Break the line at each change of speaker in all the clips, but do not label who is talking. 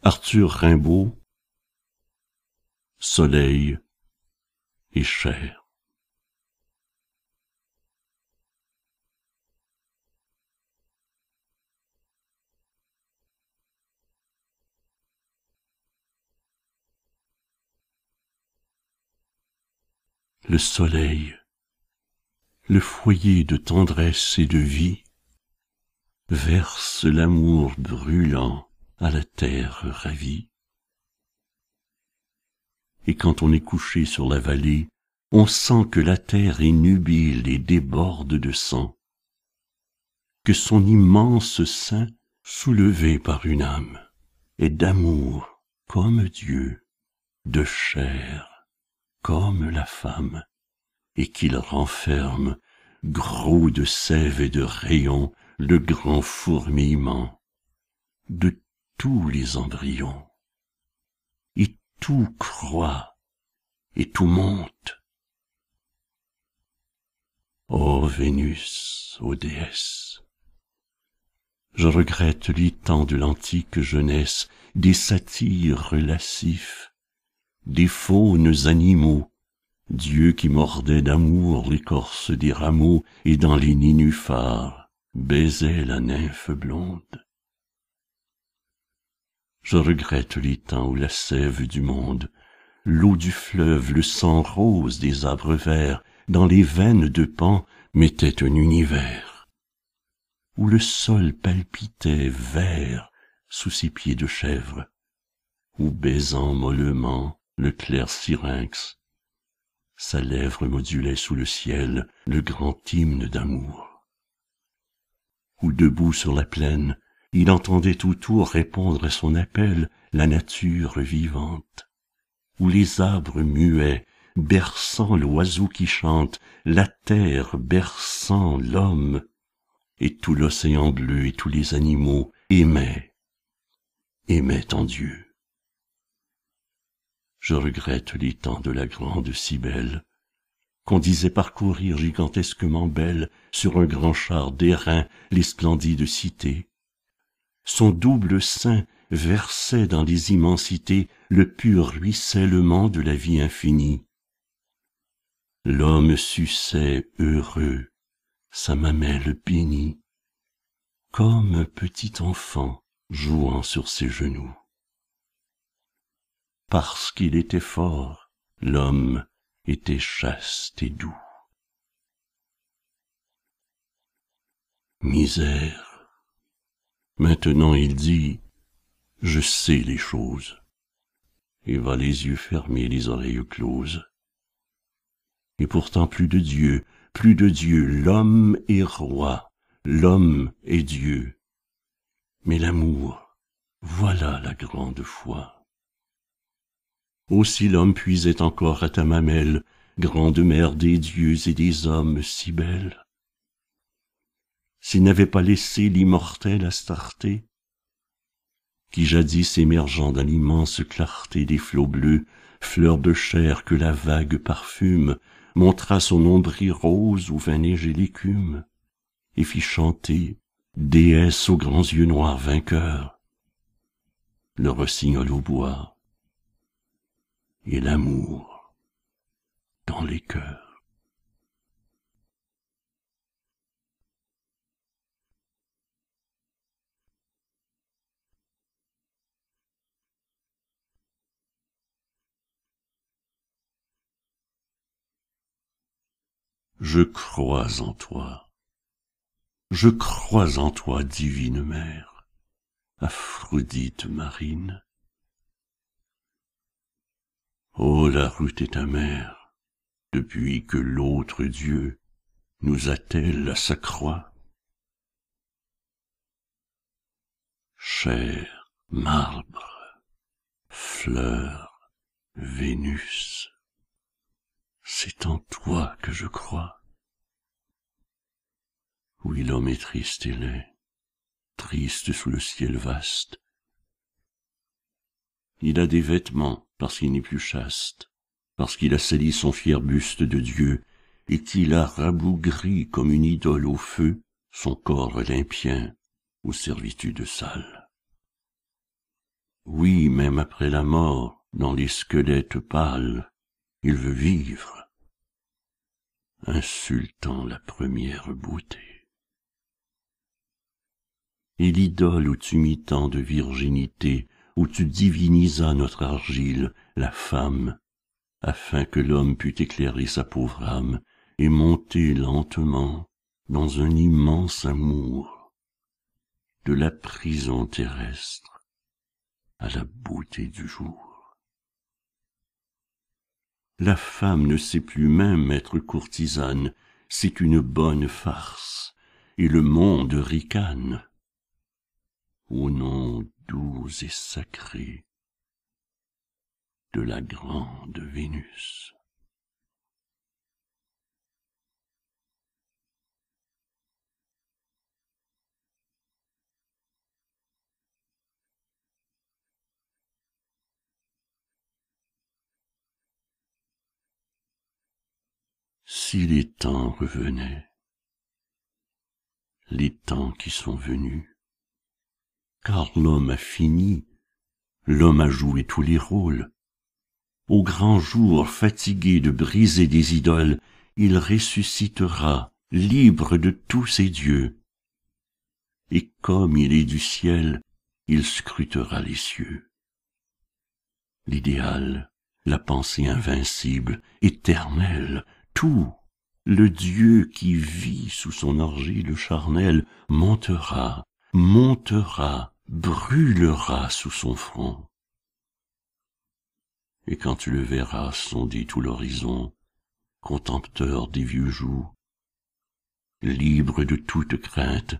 Arthur Rimbaud, Soleil et chair. Le soleil, le foyer de tendresse et de vie, verse l'amour brûlant à la terre ravie. Et quand on est couché sur la vallée, on sent que la terre est nubile et déborde de sang, que son immense sein, soulevé par une âme, est d'amour comme Dieu, de chair comme la femme, et qu'il renferme, gros de sève et de rayons, le grand fourmillement de tous les embryons. Et tout croît, et tout monte. Ô Vénus, ô déesse, je regrette les temps de l'antique jeunesse, des satyres lascifs, des faunes animaux, dieux qui mordaient d'amour l'écorce des rameaux et dans les nénuphars baisaient la nymphe blonde. Je regrette les temps où la sève du monde, l'eau du fleuve, le sang rose des arbres verts, dans les veines de Pan mettait un univers, où le sol palpitait vert sous ses pieds de chèvre, où baisant mollement le clair syrinx, sa lèvre modulait sous le ciel le grand hymne d'amour. Où debout sur la plaine, il entendait autour répondre à son appel la nature vivante, où les arbres muets, berçant l'oiseau qui chante, la terre berçant l'homme, et tout l'océan bleu et tous les animaux aimaient en Dieu. Je regrette les temps de la grande Cybèle, qu'on disait parcourir gigantesquement belle sur un grand char d'airain les splendides cités. Son double sein versait dans les immensités le pur ruissellement de la vie infinie. L'homme suçait heureux sa mamelle bénie, comme un petit enfant jouant sur ses genoux. Parce qu'il était fort, l'homme était chaste et doux. Misère. Maintenant il dit, je sais les choses, et va les yeux fermés, les oreilles closes. Et pourtant plus de Dieu, l'homme est roi, l'homme est Dieu. Mais l'amour, voilà la grande foi. Aussi l'homme puisait encore à ta mamelle, grande mère des dieux et des hommes si belle. S'il n'avait pas laissé l'immortelle Astarté, qui jadis émergeant dans l'immense clarté des flots bleus, fleur de chair que la vague parfume, montra son nombril rose où vint neiger l'écume, et fit chanter, déesse aux grands yeux noirs vainqueurs, le rossignol au bois, et l'amour dans les cœurs. Je crois en toi, divine mère, Aphrodite marine. Oh, la route est amère, depuis que l'autre Dieu nous attelle à sa croix. Chair, marbre, fleur, Vénus, c'est en toi que je crois. Oui, l'homme est triste et laid, triste sous le ciel vaste. Il a des vêtements parce qu'il n'est plus chaste, parce qu'il a sali son fier buste de Dieu, et qu'il a rabougri comme une idole au feu son corps olympien aux servitudes sales. Oui, même après la mort, dans les squelettes pâles, il veut vivre, insultant la première beauté. Et l'idole où tu mis tant de virginité, où tu divinisas notre argile, la femme, afin que l'homme pût éclairer sa pauvre âme et monter lentement dans un immense amour, de la prison terrestre à la beauté du jour. La femme ne sait plus même être courtisane, c'est une bonne farce, et le monde ricane. Au nom doux et sacré de la grande Vénus. Si les temps revenaient, les temps qui sont venus, car l'homme a fini, l'homme a joué tous les rôles. Au grand jour, fatigué de briser des idoles, il ressuscitera, libre de tous ses dieux. Et comme il est du ciel, il scrutera les cieux. L'idéal, la pensée invincible, éternelle, tout, le Dieu qui vit sous son argile charnelle, montera, montera, brûlera sous son front. Et quand tu le verras sonder tout l'horizon, contempteur des vieux jougs, libre de toute crainte,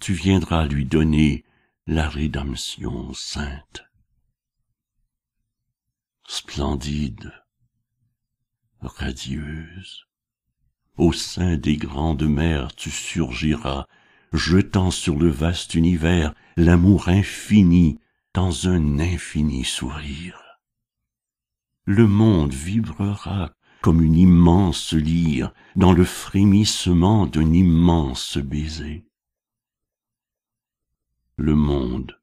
tu viendras lui donner la rédemption sainte. Splendide, radieuse, au sein des grandes mers tu surgiras, jetant sur le vaste univers l'amour infini dans un infini sourire. Le monde vibrera comme une immense lyre dans le frémissement d'un immense baiser. Le monde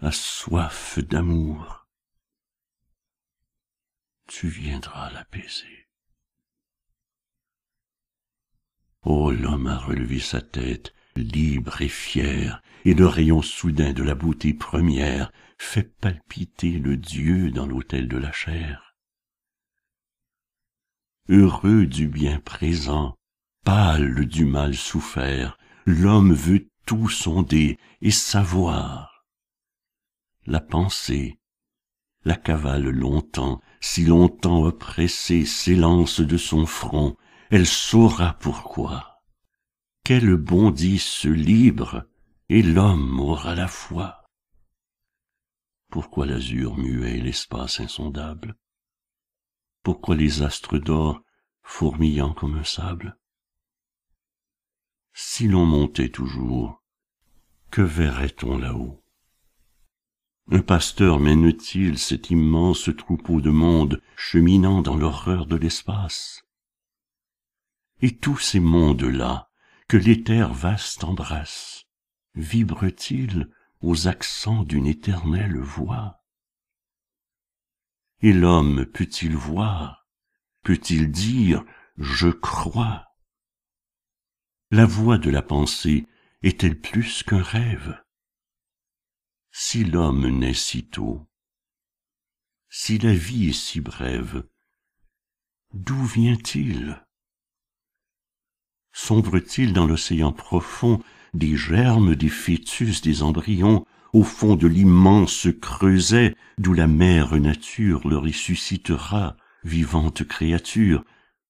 a soif d'amour. Tu viendras l'apaiser. Oh, l'homme a relevé sa tête, libre et fier, et le rayon soudain de la beauté première fait palpiter le Dieu dans l'autel de la chair. Heureux du bien présent, pâle du mal souffert, l'homme veut tout sonder et savoir. La pensée, la cavale longtemps, si longtemps oppressée, s'élance de son front, elle saura pourquoi. Qu'elle bondisse libre, et l'homme aura la foi. Pourquoi l'azur muet et l'espace insondable? Pourquoi les astres d'or fourmillant comme un sable? Si l'on montait toujours, que verrait-on là-haut? Un pasteur mène-t-il cet immense troupeau de monde cheminant dans l'horreur de l'espace? Et tous ces mondes-là, que l'éther vaste embrasse, vibrent-ils aux accents d'une éternelle voix? Et l'homme peut-il voir, peut-il dire « je crois » ? La voix de la pensée est-elle plus qu'un rêve? Si l'homme naît si tôt, si la vie est si brève, d'où vient-il? Sombre-t-il dans l'océan profond des germes, des fœtus, des embryons, au fond de l'immense creuset d'où la mère nature le ressuscitera, vivante créature,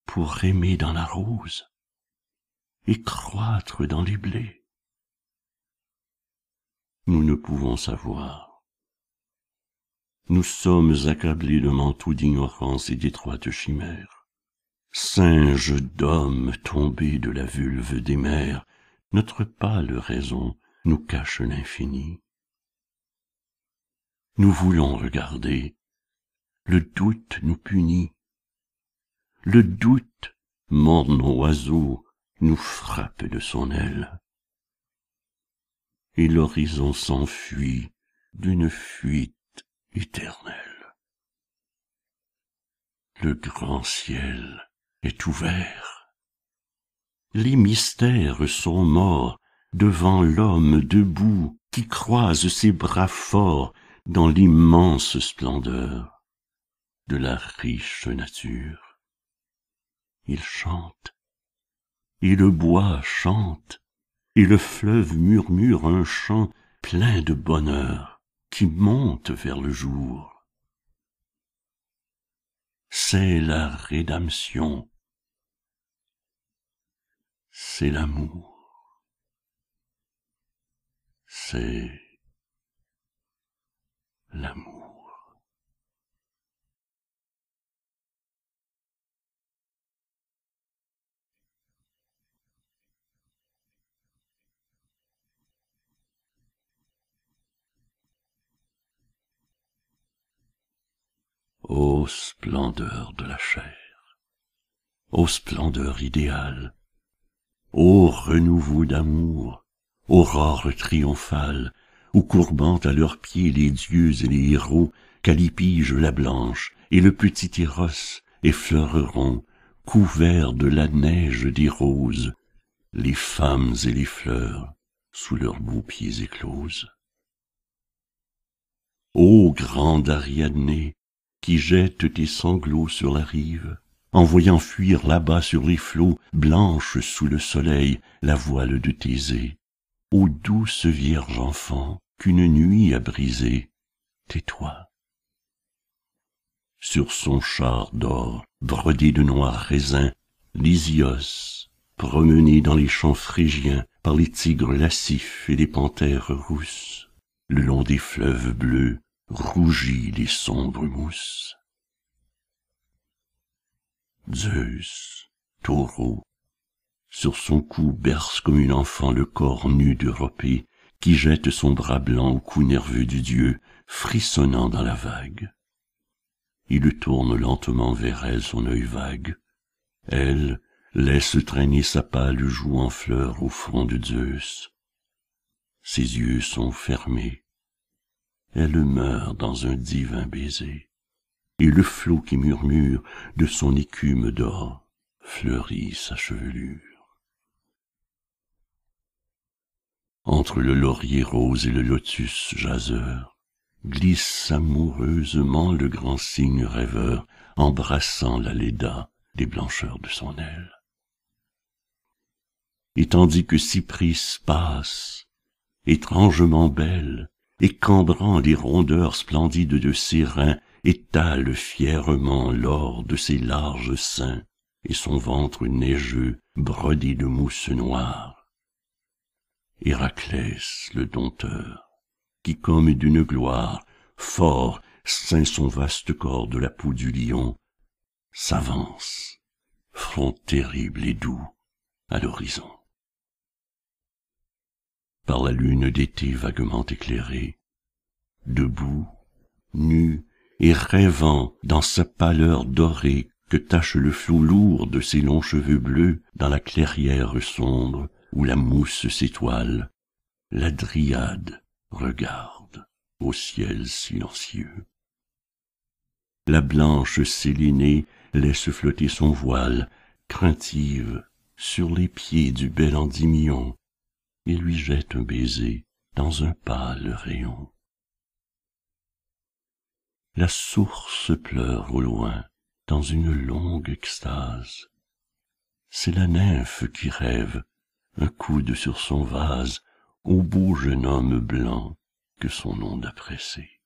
pour aimer dans la rose et croître dans les blés? Nous ne pouvons savoir. Nous sommes accablés de manteaux d'ignorance et d'étroites chimères. Singes d'hommes tombés de la vulve des mers, notre pâle raison nous cache l'infini. Nous voulons regarder, le doute nous punit. Le doute, morne oiseau, nous frappe de son aile. Et l'horizon s'enfuit d'une fuite éternelle. Le grand ciel est ouvert. Les mystères sont morts devant l'homme debout qui croise ses bras forts dans l'immense splendeur de la riche nature. Il chante, et le bois chante, et le fleuve murmure un chant plein de bonheur qui monte vers le jour. C'est la rédemption, c'est l'amour, c'est l'amour. Ô splendeur de la chair, ô splendeur idéale, ô renouveau d'amour, aurore triomphale, où courbant à leurs pieds les dieux et les héros, Callipyge la blanche et le petit Eros effleureront, couverts de la neige des roses, les femmes et les fleurs sous leurs beaux pieds écloses. Ô grande Ariadné, qui jette tes sanglots sur la rive, en voyant fuir là-bas sur les flots, blanche sous le soleil, la voile de Thésée. Ô douce vierge enfant, qu'une nuit a brisée, tais-toi. Sur son char d'or, brodé de noirs raisins, Lysios, promené dans les champs phrygiens par les tigres lascifs et les panthères rousses, le long des fleuves bleus, rougit les sombres mousses. Zeus, taureau, sur son cou berce comme une enfant le corps nu d'Europée, qui jette son bras blanc au cou nerveux du dieu, frissonnant dans la vague. Il tourne lentement vers elle son œil vague. Elle laisse traîner sa pâle joue en fleurs au front de Zeus. Ses yeux sont fermés. Elle meurt dans un divin baiser. Et le flot qui murmure de son écume d'or fleurit sa chevelure. Entre le laurier rose et le lotus jaseur, glisse amoureusement le grand cygne rêveur, embrassant la Léda des blancheurs de son aile. Et tandis que Cypris passe, étrangement belle, et cambrant les rondeurs splendides de ses reins, étale fièrement l'or de ses larges seins, et son ventre neigeux brodé de mousse noire. Héraclès le dompteur, qui comme d'une gloire, fort ceint son vaste corps de la peau du lion, s'avance, front terrible et doux, à l'horizon. Par la lune d'été vaguement éclairée, debout, nu et rêvant dans sa pâleur dorée que tache le flot lourd de ses longs cheveux bleus dans la clairière sombre où la mousse s'étoile, la dryade regarde au ciel silencieux. La blanche Sélénée laisse flotter son voile, craintive, sur les pieds du bel Endymion, et lui jette un baiser dans un pâle rayon. La source pleure au loin dans une longue extase. C'est la nymphe qui rêve, un coude sur son vase, au beau jeune homme blanc que son onde a pressé.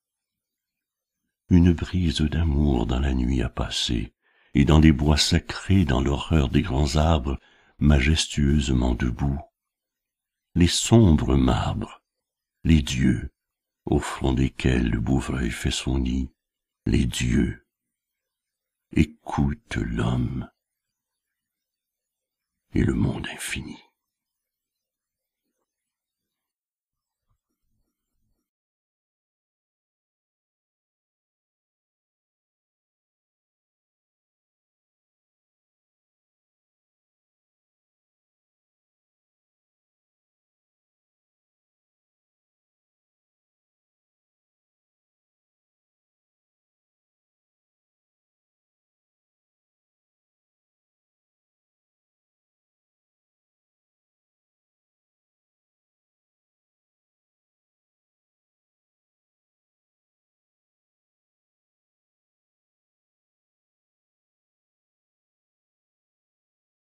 Une brise d'amour dans la nuit a passé, et dans les bois sacrés, dans l'horreur des grands arbres, majestueusement debout, les sombres marbres, les dieux, au front desquels le bouvreuil fait son nid, les dieux écoutent l'homme et le monde infini.